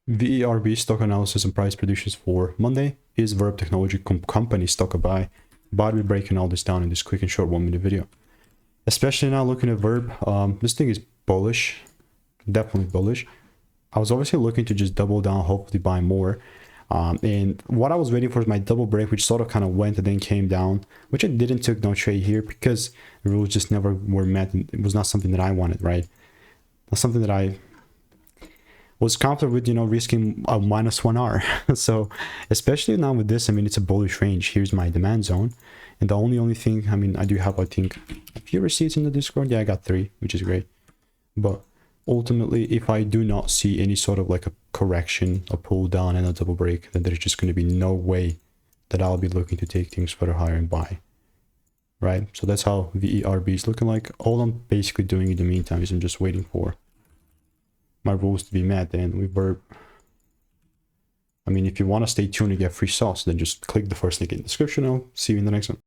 VERB stock analysis and price predictions for Monday. Is Verb Technology company stock a buy? But we're breaking all this down in this quick and short 1 minute video. Especially now looking at Verb, this thing is bullish, definitely bullish. I was obviously looking to just double down, hopefully buy more. And what I was waiting for is my double break, which sort of kind of went and then came down, which I didn't took no trade here because the rules just never were met. And it was not something that I wanted, right? Not something that I was comfortable with, you know, risking a -1R. So especially now with this, I mean, it's a bullish range. Here's my demand zone. And the only thing, I mean, I do have, I think, a few receipts in the Discord. Yeah, I got 3, which is great. But ultimately, if I do not see any sort of like a correction, a pull down and a double break, then there's just going to be no way that I'll be looking to take things further higher and buy. Right? So that's how VERB is looking like. All I'm basically doing in the meantime is I'm just waiting for my rules to be met. And we were, I mean, if you want to stay tuned and get free sauce, then just click the first link in the description. I'll see you in the next one.